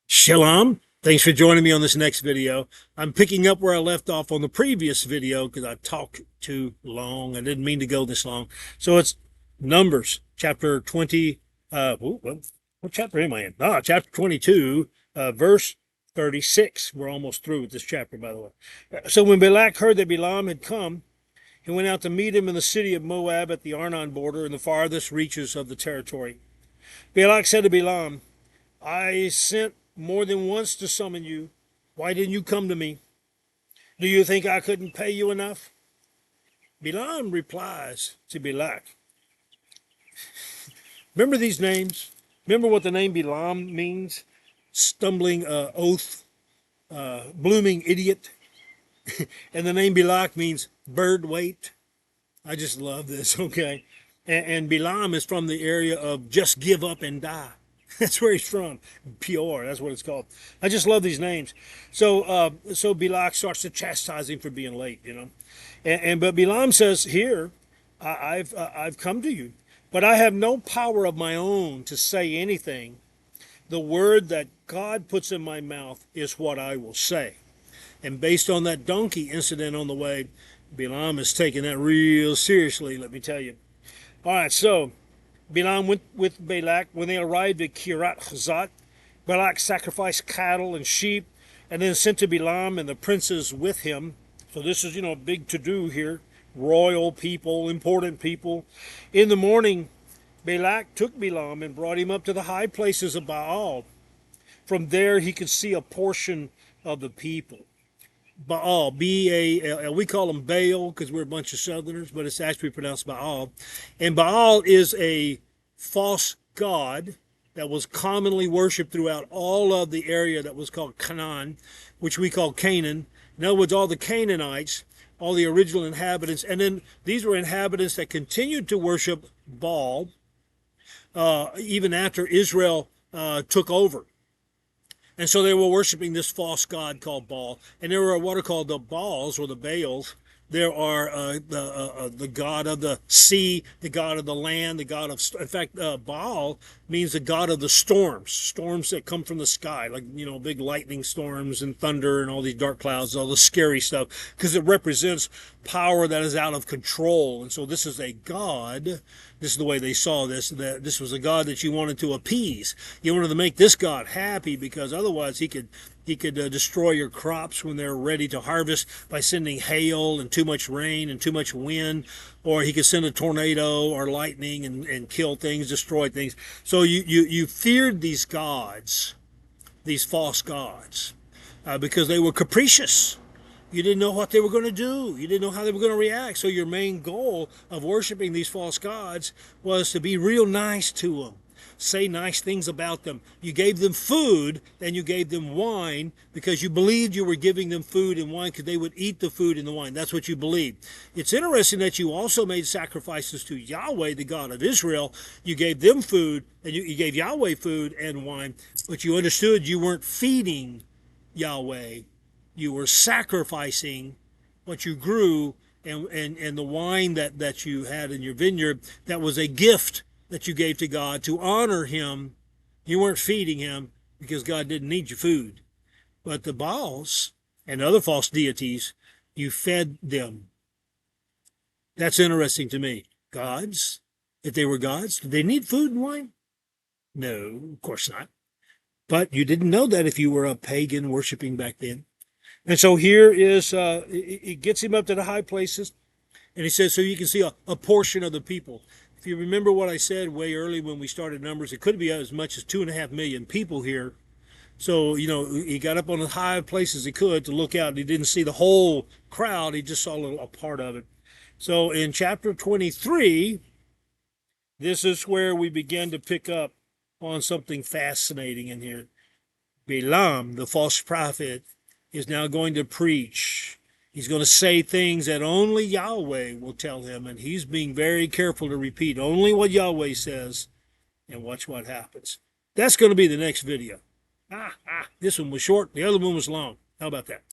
Shalom. Thanks for joining me on this next video. I'm picking up where I left off on the previous video because I talked too long. I didn't mean to go this long. So it's Numbers chapter 20. What chapter am I in? Chapter 22, verse 36. We're almost through with this chapter, by the way. So when Balak heard that Balaam had come, he went out to meet him in the city of Moab at the Arnon border in the farthest reaches of the territory. Balak said to Balaam, I sent more than once to summon you. Why didn't you come to me? Do you think I couldn't pay you enough? Balaam replies to Balak. Remember these names? Remember what the name Balaam means? Stumbling oath, blooming idiot. And the name Balak means bird weight. I just love this, okay? And Balaam is from the area of just give up and die. That's where he's from. Peor, that's what it's called. I just love these names. So Balak starts to chastise him for being late, you know. But Balaam says, here, I've come to you, but I have no power of my own to say anything. The word that God puts in my mouth is what I will say. And based on that donkey incident on the way, Balaam is taking that real seriously, let me tell you. All right, so Balaam went with Balak. When they arrived at Kirat Chazat, Balak sacrificed cattle and sheep and then sent to Balaam and the princes with him. So this is, a big to-do here. Royal people, important people. In the morning, Balak took Balaam and brought him up to the high places of Baal. From there, he could see a portion of the people. Baal, B-A-L-L. We call them Baal because we're a bunch of Southerners, but it's actually pronounced Baal. And Baal is a false god that was commonly worshipped throughout all of the area that was called Canaan, which we call Canaan. In other words, all the Canaanites, all the original inhabitants, and then these were inhabitants that continued to worship Baal even after Israel took over. And so they were worshiping this false god called Baal. And there were what are called the Baals or the Baals. There are the god of the sea, the god of the land, the god of... In fact, Baal means the god of the storms. Storms that come from the sky, like, big lightning storms and thunder and all these dark clouds, all the scary stuff. Because it represents power that is out of control. And so this is a god. This is the way they saw this, that this was a god that you wanted to appease. You wanted to make this god happy because otherwise he could destroy your crops when they're ready to harvest by sending hail and too much rain and too much wind, or he could send a tornado or lightning and kill things, destroy things. So you feared these gods, these false gods, because they were capricious. You didn't know what they were going to do. You didn't know how they were going to react. So your main goal of worshiping these false gods was to be real nice to them. Say nice things about them. You gave them food and you gave them wine because you believed you were giving them food and wine because they would eat the food and the wine. That's what you believed. It's interesting that you also made sacrifices to Yahweh, the God of Israel. You gave them food and you gave Yahweh food and wine, but you understood you weren't feeding Yahweh. You were sacrificing what you grew and the wine that you had in your vineyard. That was a gift that you gave to God to honor him. You weren't feeding him because God didn't need your food. But the Baals and other false deities, you fed them. That's interesting to me. Gods, if they were gods, did they need food and wine? No, of course not. But you didn't know that if you were a pagan worshiping back then. And so here is, it gets him up to the high places. And he says, so you can see a portion of the people. If you remember what I said way early when we started Numbers, it could be as much as 2.5 million people here. So, he got up on as high places he could to look out. He didn't see the whole crowd. He just saw a part of it. So in chapter 23, this is where we begin to pick up on something fascinating in here. Balaam, the false prophet, is now going to preach. He's going to say things that only Yahweh will tell him, and he's being very careful to repeat only what Yahweh says, and watch what happens. That's going to be the next video. This one was short, the other one was long. How about that?